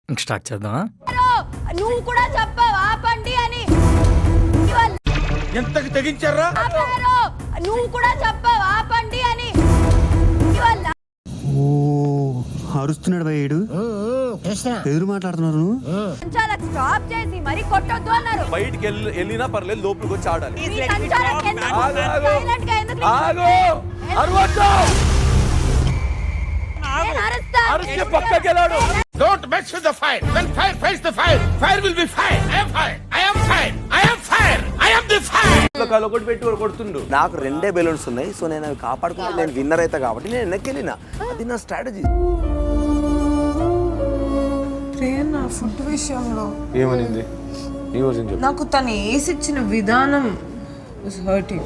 ఇంక స్టార్ట్ చేద్దామా? నువ్వు కూడా చెప్పావు ఆపండి అని. ఎంతకి తెగించారా? నువ్వు కూడా చెప్పావు ఆపండి అని. ఓ అరుస్తున్నాడు భయ్యుడు. ఎదురు మాట్లాడుతున్నారు. చాలా స్టాప్ చేసి మరి కొట్టొద్దు అన్నారు. బయటికి వెళ్ళినా పర్లేదు, లోపలికి వచ్చి ఆడాలి. మీ సంచాలకులు ఎందుకు silent గా ఎందుకు నేను అరుస్తా. అరిస్తే పక్కకి వెళ్ళాడు. Don't mess with the fire. When fire fights the fire, fire will be fire. I am fire. I am fire. I am fire. I am the fire. ఒకటి పెట్టి కొడుతుండు. నాకు 2 బెలూన్స్ ఉన్నాయి, సో నేను అవి కాపాడుకుంటే నేను విన్నర్ అవుతా కాబట్టి నేను వెనక్కెళ్ళిన. అది నా స్ట్రాటజీ. నా ఫుడ్ విషయంలో ఏమనింది? నాకు తను వేసిచ్చిన విధానం was hurting.